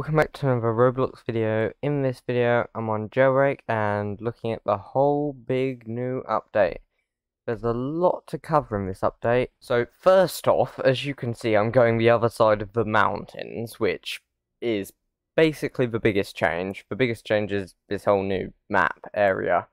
Welcome back to another Roblox video. In this video, I'm on Jailbreak and looking at the whole big new update. There's a lot to cover in this update. So first off, as you can see, I'm going the other side of the mountains, which is basically the biggest change. The biggest change is this whole new map area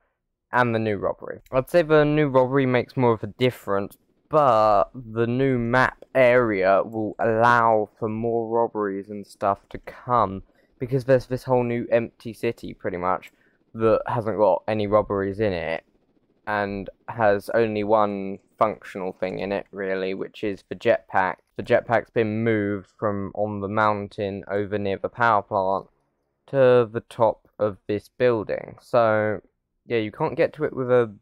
and the new robbery. I'd say the new robbery makes more of a difference, but the new map area will allow for more robberies and stuff to come, because there's this whole new empty city, pretty much, that hasn't got any robberies in it, and has only one functional thing in it, really, which is the jetpack. The jetpack's been moved from on the mountain over near the power plant to the top of this building. So, yeah, you can't get to it with a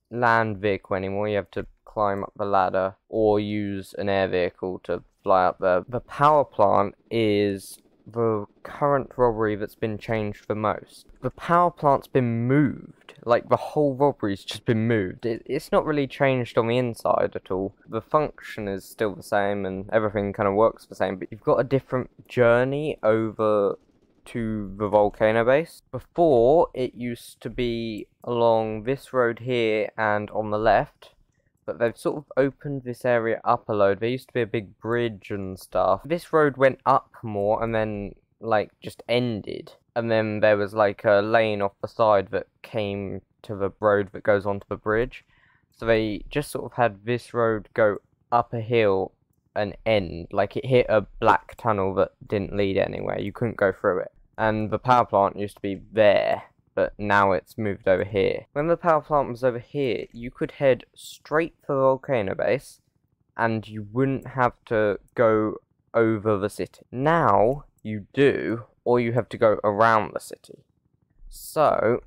land vehicle anymore. You have to climb up the ladder or use an air vehicle to fly up there. The power plant is the current robbery that's been changed the most. The power plant's been moved, like the whole robbery's just been moved. It's not really changed on the inside at all. The function is still the same and everything kind of works the same, but you've got a different journey over to the volcano base. Before, it used to be along this road here and on the left, but they've sort of opened this area up a load. There used to be a big bridge and stuff. This road went up more and then like just ended, and then there was like a lane off the side that came to the road that goes onto the bridge. So they just sort of had this road go up a hill and end, like it hit a black tunnel that didn't lead anywhere. You couldn't go through it. And the power plant used to be there, but now it's moved over here. When the power plant was over here, you could head straight for the volcano base, and you wouldn't have to go over the city. Now, you do, or you have to go around the city. So,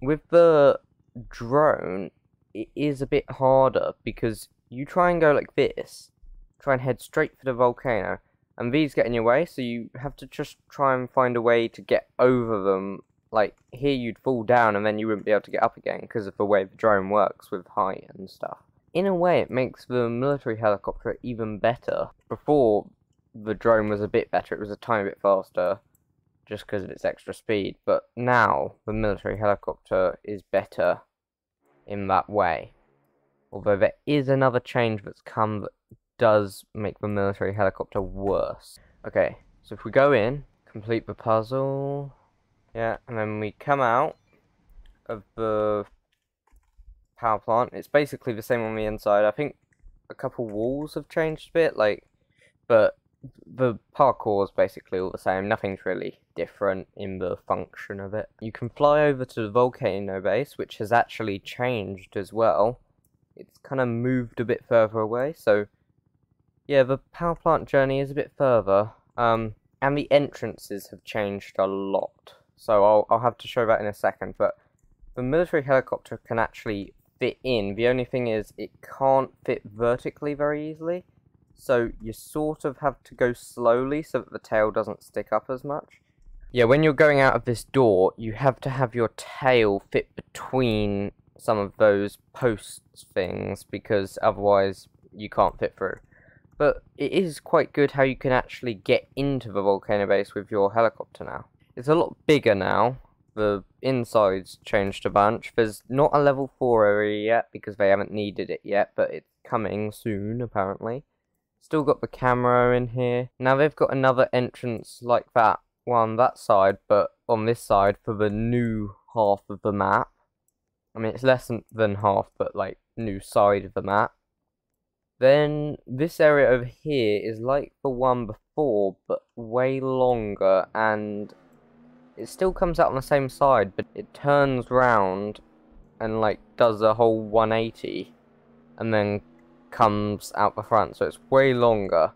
with the drone, it is a bit harder, because you try and go like this, try and head straight for the volcano, and these get in your way, so you have to just try and find a way to get over them. Like, here you'd fall down and then you wouldn't be able to get up again because of the way the drone works with height and stuff. In a way, it makes the military helicopter even better. Before, the drone was a bit better, it was a tiny bit faster, just because of its extra speed. But now, the military helicopter is better in that way. Although there is another change that's come that does make the military helicopter worse. Okay, so if we go in, complete the puzzle, yeah, and then we come out of the power plant. It's basically the same on the inside. I think a couple walls have changed a bit, like, but the parkour is basically all the same. Nothing's really different in the function of it. You can fly over to the volcano base, which has actually changed as well. It's kind of moved a bit further away, so yeah, the power plant journey is a bit further, and the entrances have changed a lot. So I'll have to show that in a second, but the military helicopter can actually fit in. The only thing is it can't fit vertically very easily, so you sort of have to go slowly so that the tail doesn't stick up as much. Yeah, when you're going out of this door, you have to have your tail fit between some of those posts things, because otherwise you can't fit through. But it is quite good how you can actually get into the volcano base with your helicopter now. It's a lot bigger now. The inside's changed a bunch. There's not a level 4 area yet because they haven't needed it yet, but it's coming soon, apparently. Still got the camera in here. Now they've got another entrance like that one that side, but on this side for the new half of the map. I mean, it's less than half, but like new side of the map. Then this area over here is like the one before, but way longer, and it still comes out on the same side, but it turns round and like does a whole 180 and then comes out the front, so it's way longer.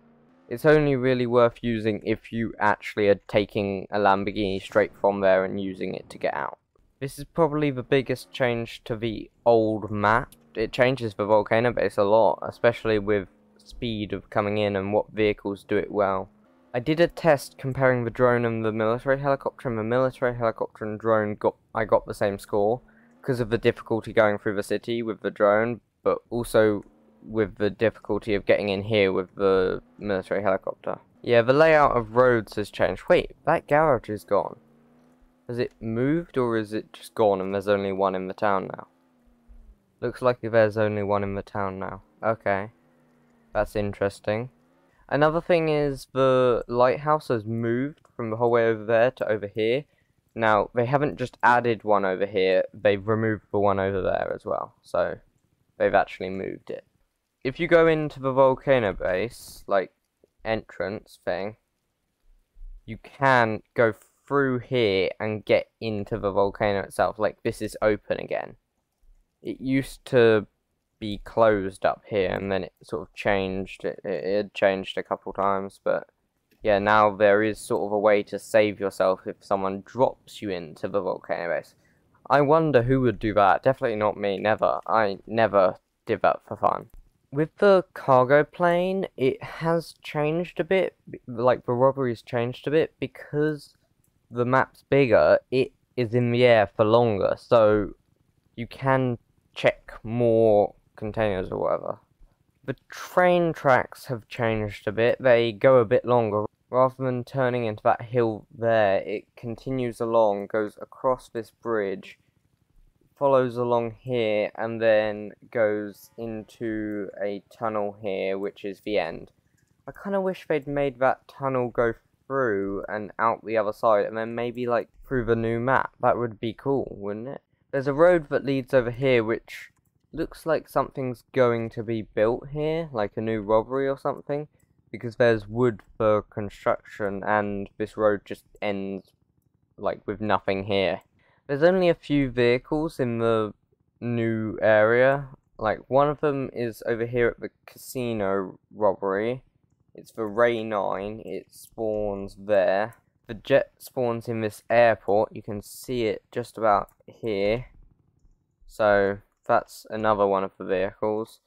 It's only really worth using if you actually are taking a Lamborghini straight from there and using it to get out. This is probably the biggest change to the old map. It changes the volcano base a lot, especially with speed of coming in and what vehicles do it well. I did a test comparing the drone and the military helicopter, and the military helicopter and drone I got the same score because of the difficulty going through the city with the drone, but also with the difficulty of getting in here with the military helicopter. Yeah, the layout of roads has changed. Wait, that garage is gone. Has it moved or is it just gone and there's only one in the town now? Looks like there's only one in the town now. Okay, that's interesting. Another thing is the lighthouse has moved from the whole way over there to over here. Now, they haven't just added one over here, they've removed the one over there as well. So, they've actually moved it. If you go into the volcano base, like, entrance thing, you can go through here and get into the volcano itself. Like, this is open again. It used to be closed up here, and then it sort of changed. It had changed a couple times, but yeah, now there is sort of a way to save yourself if someone drops you into the volcano base. I wonder who would do that. Definitely not me. Never. I never did that for fun. With the cargo plane, it has changed a bit. Like, the robbery's changed a bit because the map's bigger. It is in the air for longer, so you can check more containers or whatever. The train tracks have changed a bit. They go a bit longer. Rather than turning into that hill there, it continues along, goes across this bridge, follows along here, and then goes into a tunnel here, which is the end. I kind of wish they'd made that tunnel go through and out the other side, and then maybe like through the new map. That would be cool, wouldn't it? There's a road that leads over here, which looks like something's going to be built here, like a new robbery or something, because there's wood for construction, and this road just ends, like, with nothing here. There's only a few vehicles in the new area. Like, one of them is over here at the casino robbery. It's the Ray 9, it spawns there. The jet spawns in this airport, you can see it just about here. So, that's another one of the vehicles.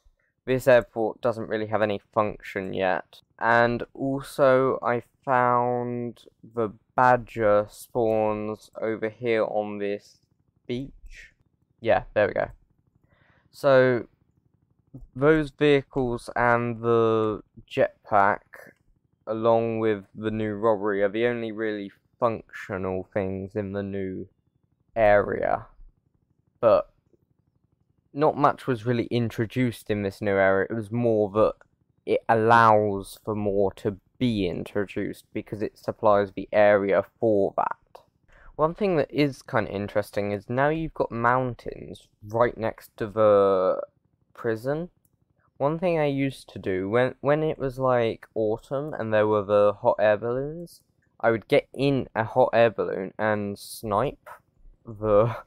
This airport doesn't really have any function yet. And also, I found the badger spawns over here on this beach. Yeah, there we go. So, those vehicles and the jetpack, along with the new robbery, are the only really functional things in the new area. But not much was really introduced in this new area. It was more that it allows for more to be introduced because it supplies the area for that. One thing that is kind of interesting is now you've got mountains right next to the prison. One thing I used to do when it was like autumn and there were the hot air balloons, I would get in a hot air balloon and snipe the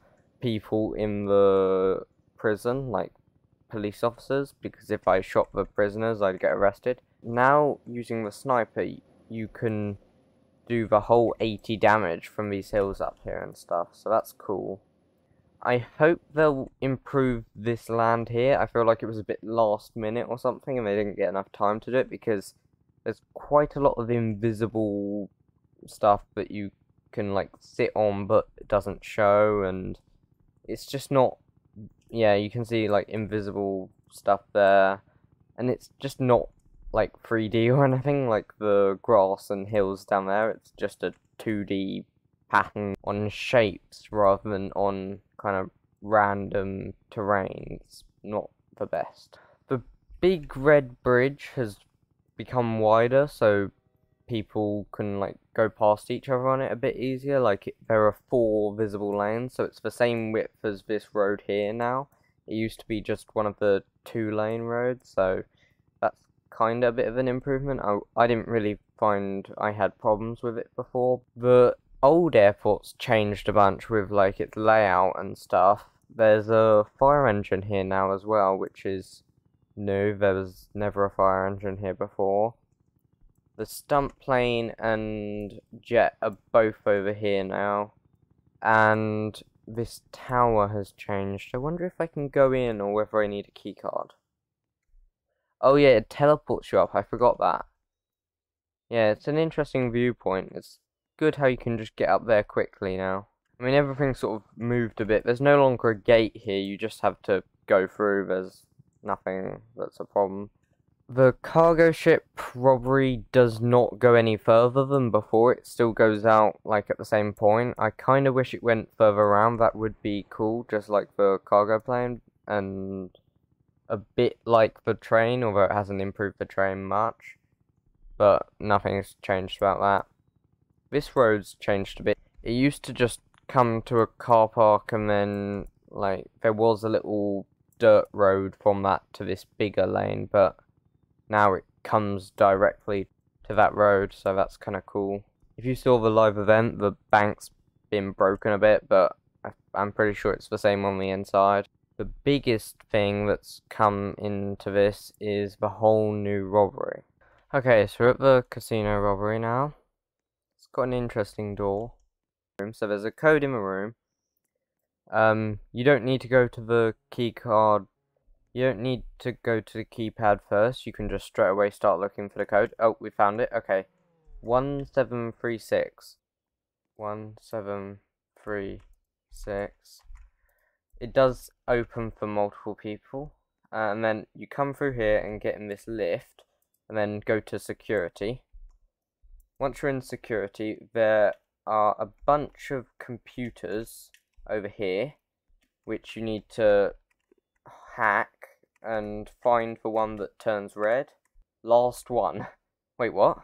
people in the prison, like police officers, because if I shot the prisoners I'd get arrested. Now using the sniper you can do the whole 80 damage from these hills up here and stuff, so that's cool. I hope they'll improve this land here. I feel like it was a bit last minute or something and they didn't get enough time to do it, because there's quite a lot of invisible stuff that you can like sit on but it doesn't show, and it's just not, yeah, you can see like invisible stuff there, and it's just not like 3D or anything like the grass and hills down there. It's just a 2D pattern on shapes rather than on kind of random terrain. It's not the best. The big red bridge has become wider, so people can like go past each other on it a bit easier. Like there are 4 visible lanes, so it's the same width as this road here now. It used to be just one of the 2-lane roads, so that's kind of a bit of an improvement. I didn't really find I had problems with it before. The old airport's changed a bunch with like its layout and stuff. There's a fire engine here now as well, which is new. There was never a fire engine here before. The stunt plane and jet are both over here now, and this tower has changed. I wonder if I can go in or whether I need a keycard. Oh yeah, it teleports you up, I forgot that. Yeah, it's an interesting viewpoint. It's good how you can just get up there quickly now. I mean, everything's sort of moved a bit. There's no longer a gate here, you just have to go through. There's nothing that's a problem. The cargo ship robbery does not go any further than before. It still goes out like at the same point. I kind of wish it went further around. That would be cool, just like the cargo plane and a bit like the train, although it hasn't improved the train much. But nothing's changed about that. This road's changed a bit. It used to just come to a car park and then like there was a little dirt road from that to this bigger lane, but now it comes directly to that road, so that's kind of cool. If you saw the live event, the bank's been broken a bit, but I'm pretty sure it's the same on the inside. The biggest thing that's come into this is the whole new robbery. Okay, so we're at the casino robbery now. It's got an interesting door. So there's a code in the room. You don't need to go to the key card. You don't need to go to the keypad first. You can just straight away start looking for the code. Oh, we found it. Okay. 1736. 1736. It does open for multiple people. And then you come through here and get in this lift. And then go to security. Once you're in security, there are a bunch of computers over here, which you need to hack and find the one that turns red. Last one. Wait, what?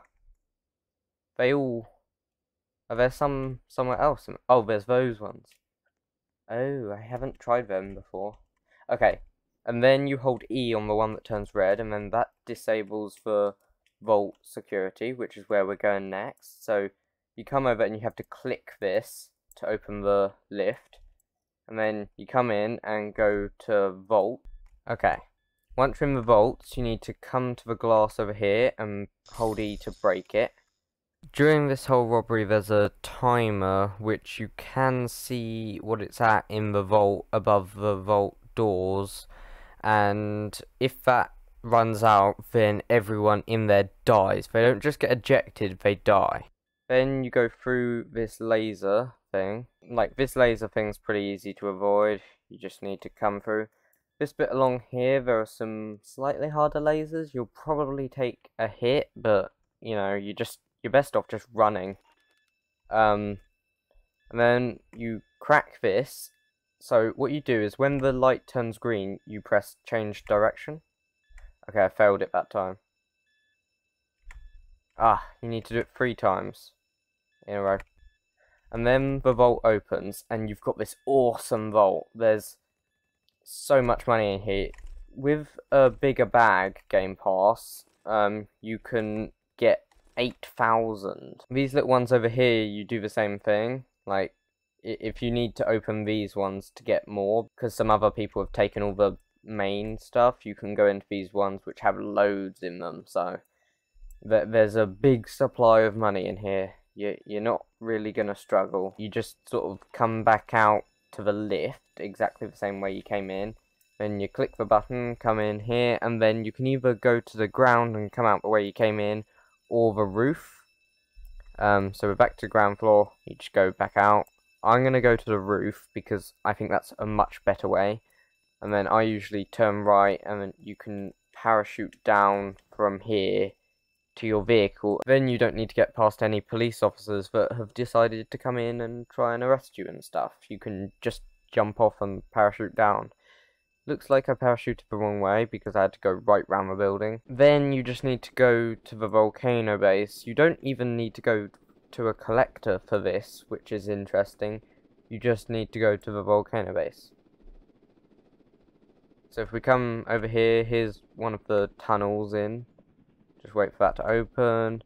They all... Are there some somewhere else? Oh, there's those ones. Oh, I haven't tried them before. Okay, and then you hold E on the one that turns red, and then that disables the vault security, which is where we're going next. So you come over and you have to click this to open the lift. And then you come in and go to vault. Okay. Once you're in the vaults, you need to come to the glass over here and hold E to break it. During this whole robbery, there's a timer which you can see what it's at in the vault above the vault doors. And if that runs out, then everyone in there dies. They don't just get ejected, they die. Then you go through this laser thing. Like, this laser thing's pretty easy to avoid. You just need to come through. This bit along here, there are some slightly harder lasers. You'll probably take a hit, but, you know, you're best off just running. And then you crack this. So what you do is when the light turns green, you press change direction. Okay, I failed it that time. Ah, you need to do it 3 times in a row. And then the vault opens, and you've got this awesome vault. There's so much money in here. With a bigger bag game pass, you can get 8,000. These little ones over here, you do the same thing. Like, if you need to open these ones to get more, because some other people have taken all the main stuff, you can go into these ones which have loads in them. So there's a big supply of money in here. You're not really gonna struggle. You just sort of come back out to the lift exactly the same way you came in. Then you click the button, come in here, and then you can either go to the ground and come out the way you came in, or the roof. So we're back to ground floor. You just go back out. I'm gonna go to the roof because I think that's a much better way. And then I usually turn right, and then you can parachute down from here to your vehicle. Then you don't need to get past any police officers that have decided to come in and try and arrest you and stuff. You can just jump off and parachute down. Looks like I parachuted the wrong way because I had to go right round the building. Then you just need to go to the Volcano base. You don't even need to go to a collector for this, which is interesting. You just need to go to the Volcano base. So if we come over here, here's one of the tunnels in. Just wait for that to open.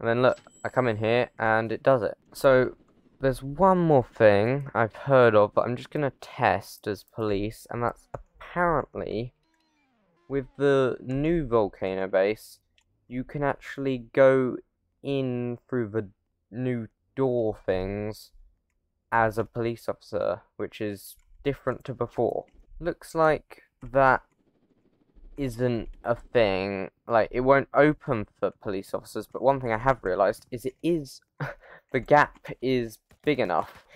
And then look, I come in here and it does it. So there's one more thing I've heard of, but I'm just going to test as police. And that's apparently with the new Volcano base, you can actually go in through the new door things as a police officer, which is different to before. Looks like that isn't a thing. Like, it won't open for police officers, but one thing I have realised is it is the gap is big enough.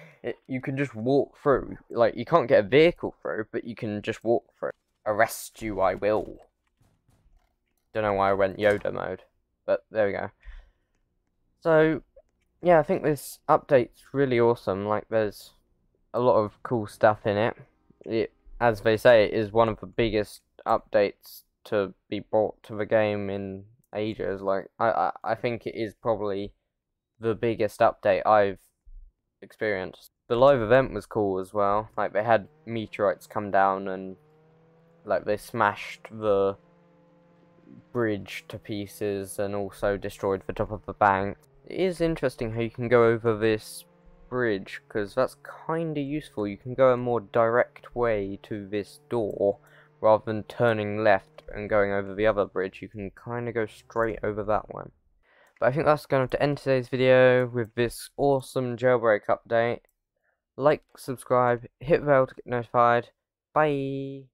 You can just walk through. Like, you can't get a vehicle through, but you can just walk through. Arrest you, I will. Don't know why I went Yoda mode, but there we go. So, yeah, I think this update's really awesome. Like, there's a lot of cool stuff in it. As they say, it is one of the biggest updates to be brought to the game in ages. Like, I think it is probably the biggest update I've experienced. The live event was cool as well. Like, they had meteorites come down and, like, they smashed the bridge to pieces and also destroyed the top of the bank. It is interesting how you can go over this bridge, because that's kind of useful. You can go a more direct way to this door rather than turning left and going over the other bridge. You can kind of go straight over that one. But I think that's going to end today's video with this awesome jailbreak update. Like, subscribe, hit the bell to get notified. Bye!